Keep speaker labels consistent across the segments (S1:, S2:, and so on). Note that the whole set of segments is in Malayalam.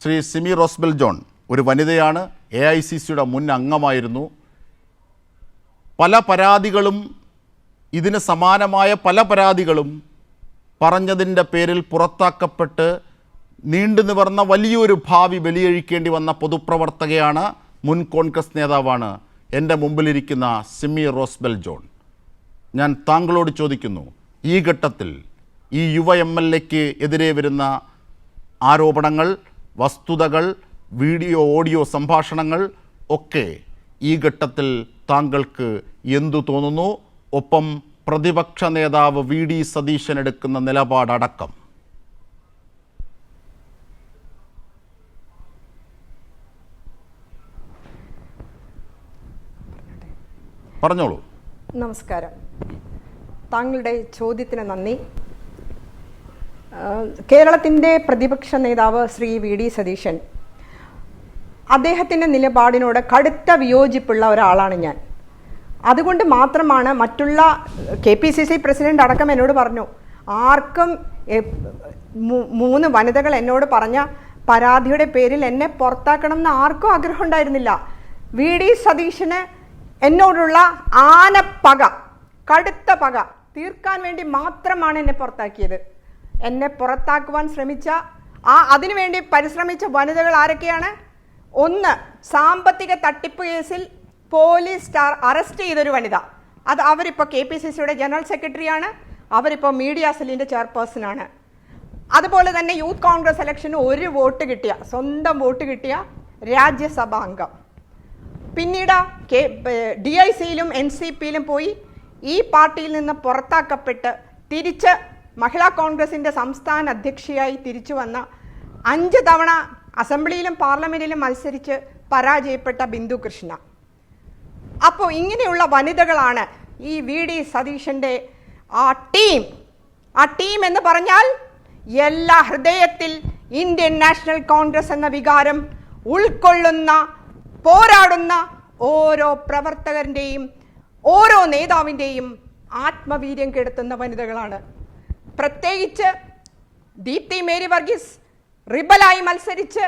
S1: ശ്രീ സിമി റോസ്ബെൽ ജോൺ ഒരു വനിതയാണ്, AICCയുടെ മുൻ അംഗമായിരുന്നു. പല പരാതികളും, ഇതിന് സമാനമായ പല പരാതികളും പറഞ്ഞതിൻ്റെ പേരിൽ പുറത്താക്കപ്പെട്ട് നീണ്ടു നിവർന്ന വലിയൊരു ഭാവി ബലിയഴിക്കേണ്ടി വന്ന പൊതുപ്രവർത്തകയാണ്, മുൻ കോൺഗ്രസ് നേതാവാണ് എൻ്റെ മുമ്പിലിരിക്കുന്ന സിമി റോസ്ബെൽ ജോൺ. ഞാൻ താങ്കളോട് ചോദിക്കുന്നു, ഈ ഘട്ടത്തിൽ ഈ യുവ MLAക്ക് എതിരെ വരുന്ന ആരോപണങ്ങൾ, വസ്തുതകൾ, വീഡിയോ ഓഡിയോ സംഭാഷണങ്ങൾ ഒക്കെ ഈ ഘട്ടത്തിൽ താങ്കൾക്ക് എന്തു തോന്നുന്നു? ഒപ്പം പ്രതിപക്ഷ നേതാവ് VD സതീശൻ എടുക്കുന്ന നിലപാടടക്കം. പറഞ്ഞോളൂ.
S2: നമസ്കാരം. താങ്കളുടെ ചോദ്യത്തിന് നന്ദി. കേരളത്തിൻ്റെ പ്രതിപക്ഷ നേതാവ് ശ്രീ VD സതീശൻ, അദ്ദേഹത്തിൻ്റെ നിലപാടിനോട് കടുത്ത വിയോജിപ്പുള്ള ഒരാളാണ് ഞാൻ. അതുകൊണ്ട് മാത്രമാണ് മറ്റുള്ള KPCC പ്രസിഡന്റ് അടക്കം എന്നോട് പറഞ്ഞു, ആർക്കും 3 വനിതകൾ എന്നോട് പറഞ്ഞ പരാതിയുടെ പേരിൽ എന്നെ പുറത്താക്കണം എന്ന് ആർക്കും ആഗ്രഹം ഉണ്ടായിരുന്നില്ല. VD സതീശന് എന്നോടുള്ള ആനപ്പക, കടുത്ത പക തീർക്കാൻ വേണ്ടി മാത്രമാണ് എന്നെ പുറത്താക്കിയത്. എന്നെ പുറത്താക്കുവാൻ ശ്രമിച്ച അതിനുവേണ്ടി പരിശ്രമിച്ച വനിതകൾ ആരൊക്കെയാണ്? ഒന്ന്, സാമ്പത്തിക തട്ടിപ്പ് കേസിൽ പോലീസ് അറസ്റ്റ് ചെയ്തൊരു വനിത, അവരിപ്പോൾ KPCCയുടെ ജനറൽ സെക്രട്ടറിയാണ്, അവരിപ്പോൾ മീഡിയ സെല്ലിൻ്റെ ചെയർപേഴ്സണാണ്. അതുപോലെ തന്നെ യൂത്ത് കോൺഗ്രസ് ഇലക്ഷന് 1 വോട്ട് കിട്ടിയ, സ്വന്തം വോട്ട് കിട്ടിയ രാജ്യസഭാ അംഗം. പിന്നീട് DICയിലും NCPയിലും പോയി ഈ പാർട്ടിയിൽ നിന്ന് പുറത്താക്കപ്പെട്ട് തിരിച്ച് മഹിളാ കോൺഗ്രസിൻ്റെ സംസ്ഥാന അധ്യക്ഷയായി തിരിച്ചു വന്ന 5 തവണ അസംബ്ലിയിലും പാർലമെന്റിലും മത്സരിച്ച് പരാജയപ്പെട്ട ബിന്ദു കൃഷ്ണ. അപ്പോൾ ഇങ്ങനെയുള്ള വനിതകളാണ് ഈ VD സതീശൻ്റെ ആ ടീം എന്ന് പറഞ്ഞാൽ എല്ലാ ഹൃദയത്തിൽ ഇന്ത്യൻ നാഷണൽ കോൺഗ്രസ് എന്ന വികാരം ഉൾക്കൊള്ളുന്ന, പോരാടുന്ന ഓരോ പ്രവർത്തകരുടെയും ഓരോ നേതാവിൻ്റെയും ആത്മവീര്യം കെടുത്തുന്ന വനിതകളാണ്. പ്രത്യേകിച്ച് ദീപ്തി മേരി വർഗീസ് റിബലായി മത്സരിച്ച്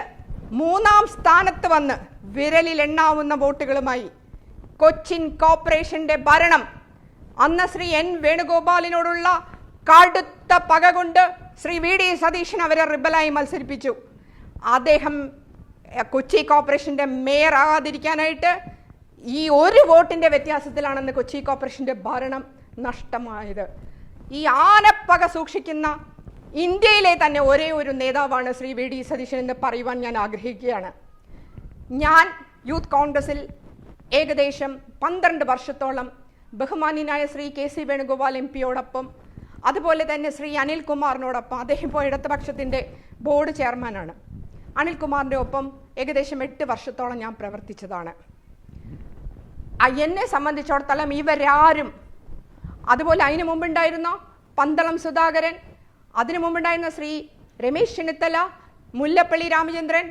S2: 3ാം സ്ഥാനത്ത് വന്ന് വിരലിൽ എണ്ണാവുന്ന വോട്ടുകളുമായി കൊച്ചിൻ കോർപ്പറേഷന്റെ ഭരണം അന്ന് ശ്രീ N വേണുഗോപാലിനോടുള്ള കടുത്ത പക കൊണ്ട് ശ്രീ VD സതീശൻ അവരെ റിബലായി മത്സരിപ്പിച്ചു. അദ്ദേഹം കൊച്ചി കോർപ്പറേഷന്റെ മേയർ ആകാതിരിക്കാനായിട്ട് ഈ 1 വോട്ടിന്റെ വ്യത്യാസത്തിലാണെന്ന് കൊച്ചി കോർപ്പറേഷന്റെ ഭരണം നഷ്ടമായത്. ഈ ആനപ്പക സൂക്ഷിക്കുന്ന ഇന്ത്യയിലെ തന്നെ ഒരേ ഒരു നേതാവാണ് ശ്രീ VD സതീശൻ എന്ന് പറയുവാൻ ഞാൻ ആഗ്രഹിക്കുകയാണ്. ഞാൻ യൂത്ത് കോൺഗ്രസിൽ ഏകദേശം 12 വർഷത്തോളം ബഹുമാന്യനായ ശ്രീ KC വേണുഗോപാൽ MPയോടൊപ്പം, അതുപോലെ തന്നെ ശ്രീ അനിൽകുമാറിനോടൊപ്പം, അദ്ദേഹം ഇപ്പോൾ ഇടതുപക്ഷത്തിൻ്റെ ബോർഡ് ചെയർമാനാണ്, അനിൽകുമാറിൻ്റെ ഒപ്പം ഏകദേശം 8 വർഷത്തോളം ഞാൻ പ്രവർത്തിച്ചതാണ്. എന്നെ സംബന്ധിച്ചിടത്തോളം ഇവരാരും, അതുപോലെ അതിനു മുമ്പുണ്ടായിരുന്ന പന്തളം സുധാകരൻ, അതിനു മുമ്പുണ്ടായിരുന്ന ശ്രീ രമേശ് ചെന്നിത്തല, മുല്ലപ്പള്ളി രാമചന്ദ്രൻ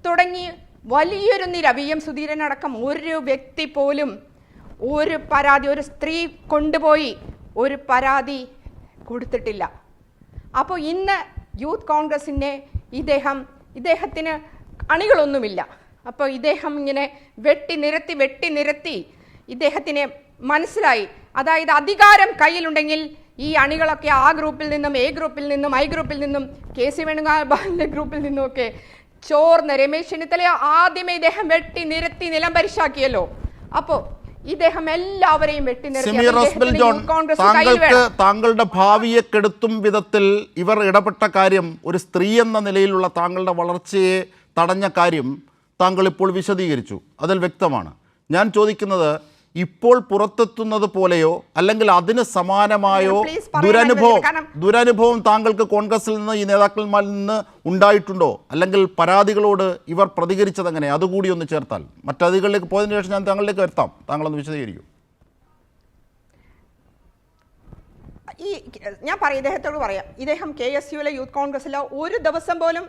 S2: തുടങ്ങി വലിയൊരു നിര, VM സുധീരൻ അടക്കം ഒരു വ്യക്തി പോലും ഒരു പരാതി, ഒരു സ്ത്രീ കൊണ്ടുപോയി ഒരു പരാതി കൊടുത്തിട്ടില്ല. അപ്പോൾ ഇന്ന് യൂത്ത് കോൺഗ്രസിൻ്റെ ഇദ്ദേഹത്തിന് അണികളൊന്നുമില്ല. അപ്പോൾ ഇദ്ദേഹം ഇങ്ങനെ വെട്ടി നിരത്തി ഇദ്ദേഹത്തിന് മനസ്സിലായി, അതായത് അധികാരം കയ്യിലുണ്ടെങ്കിൽ ഈ അണികളൊക്കെ ആ ഗ്രൂപ്പിൽ നിന്നും, A ഗ്രൂപ്പിൽ നിന്നും, I ഗ്രൂപ്പിൽ നിന്നും, KC വേണുഗോപാലിൻ്റെ ഗ്രൂപ്പിൽ നിന്നുമൊക്കെ ചോർന്ന് രമേശ് ചെന്നിത്തല ആദ്യമേ ഇദ്ദേഹം വെട്ടി നിരത്തി നിലം പരിശാക്കിയല്ലോ. അപ്പോൾ ഇദ്ദേഹം എല്ലാവരെയും വെട്ടി
S1: നിരത്തി. താങ്കളുടെ ഭാവിയെ കെടുത്തും വിധത്തിൽ ഇവർ ഇടപെട്ട കാര്യം, ഒരു സ്ത്രീ എന്ന നിലയിലുള്ള താങ്കളുടെ വളർച്ചയെ തടഞ്ഞ കാര്യം താങ്കൾ ഇപ്പോൾ വിശദീകരിച്ചു, അതിൽ വ്യക്തമാണ്. ഞാൻ ചോദിക്കുന്നത്, ഇപ്പോൾ പുറത്തെത്തുന്നത് പോലെയോ അല്ലെങ്കിൽ അതിന് സമാനമായോ ദുരനുഭവം താങ്കൾക്ക് കോൺഗ്രസിൽ നിന്ന്, ഈ നേതാക്കന്മാരിൽ നിന്ന് ഉണ്ടായിട്ടുണ്ടോ? അല്ലെങ്കിൽ പരാതികളോട് ഇവർ പ്രതികരിച്ചത് എങ്ങനെ? അതുകൂടി ഒന്ന് ചേർത്താൽ. മറ്റധികളിലേക്ക് പോയതിനു ശേഷം ഞാൻ താങ്കളിലേക്ക് വരുത്താം, താങ്കളൊന്ന് വിശദീകരിക്കൂ.
S2: ഞാൻ ഇദ്ദേഹത്തോട് പറയാം, ഇദ്ദേഹം KSUവിലെ യൂത്ത് കോൺഗ്രസിലെ ഒരു ദിവസം പോലും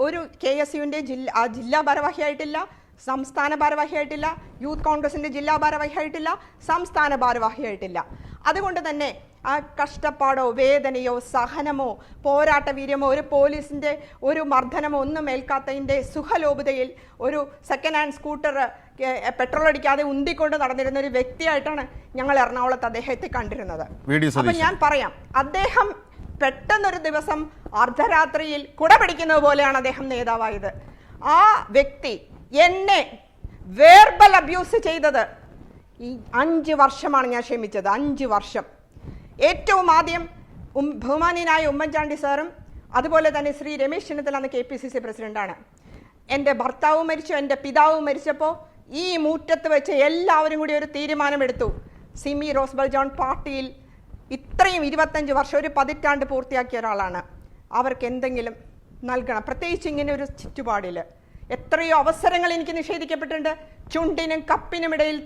S2: ഒരു KSUവിൻ്റെ ജില്ലാ ഭാരവാഹിയായിട്ടില്ല, സംസ്ഥാന ഭാരവാഹിയായിട്ടില്ല, യൂത്ത് കോൺഗ്രസിൻ്റെ ജില്ലാ ഭാരവാഹിയായിട്ടില്ല, സംസ്ഥാന ഭാരവാഹിയായിട്ടില്ല. അതുകൊണ്ട് തന്നെ ആ കഷ്ടപ്പാടോ വേദനയോ സഹനമോ പോരാട്ട വീര്യമോ ഒരു പോലീസിൻ്റെ ഒരു മർദ്ദനമോ ഒന്നും ഏൽക്കാത്തതിൻ്റെ സുഖലോപതയിൽ ഒരു സെക്കൻഡ് ഹാൻഡ് സ്കൂട്ടർ പെട്രോൾ അടിക്കാതെ ഉന്തിക്കൊണ്ട് നടന്നിരുന്ന ഒരു വ്യക്തിയായിട്ടാണ് ഞങ്ങൾ എറണാകുളത്ത് അദ്ദേഹത്തെ കണ്ടിരുന്നത്. അപ്പം ഞാൻ പറയാം, അദ്ദേഹം പെട്ടെന്നൊരു ദിവസം അർദ്ധരാത്രിയിൽ കുട പിടിക്കുന്നത് പോലെയാണ് അദ്ദേഹം നേതാവായത്. ആ വ്യക്തി എന്നെ വേർബൽ അബ്യൂസ് ചെയ്തത് ഈ 5 വർഷമാണ് ഞാൻ ക്ഷമിച്ചത്. 5 വർഷം. ഏറ്റവും ആദ്യം ബഹുമാന്യനായ ഉമ്മൻചാണ്ടി സാറും അതുപോലെ തന്നെ ശ്രീ രമേശ് ചെന്നിത്തല അന്ന് KPCC പ്രസിഡന്റാണ്. എൻ്റെ ഭർത്താവും മരിച്ചു, എൻ്റെ പിതാവും മരിച്ചപ്പോൾ ഈ മുറ്റത്ത് വെച്ച് എല്ലാവരും കൂടി ഒരു തീരുമാനമെടുത്തു. സിമി റോസ്ബൽ ജോൺ പാർട്ടിയിൽ ഇത്രയും 25 വർഷം, ഒരു പതിറ്റാണ്ട് പൂർത്തിയാക്കിയ ഒരാളാണ്. അവർക്ക് എന്തെങ്കിലും നൽകണം, പ്രത്യേകിച്ച് ഇങ്ങനെ ഒരു ചുറ്റുപാടിൽ. എത്രയോ അവസരങ്ങൾ എനിക്ക് നിഷേധിക്കപ്പെട്ടിട്ടുണ്ട്. ചുണ്ടിനും കപ്പിനും ഇടയിൽ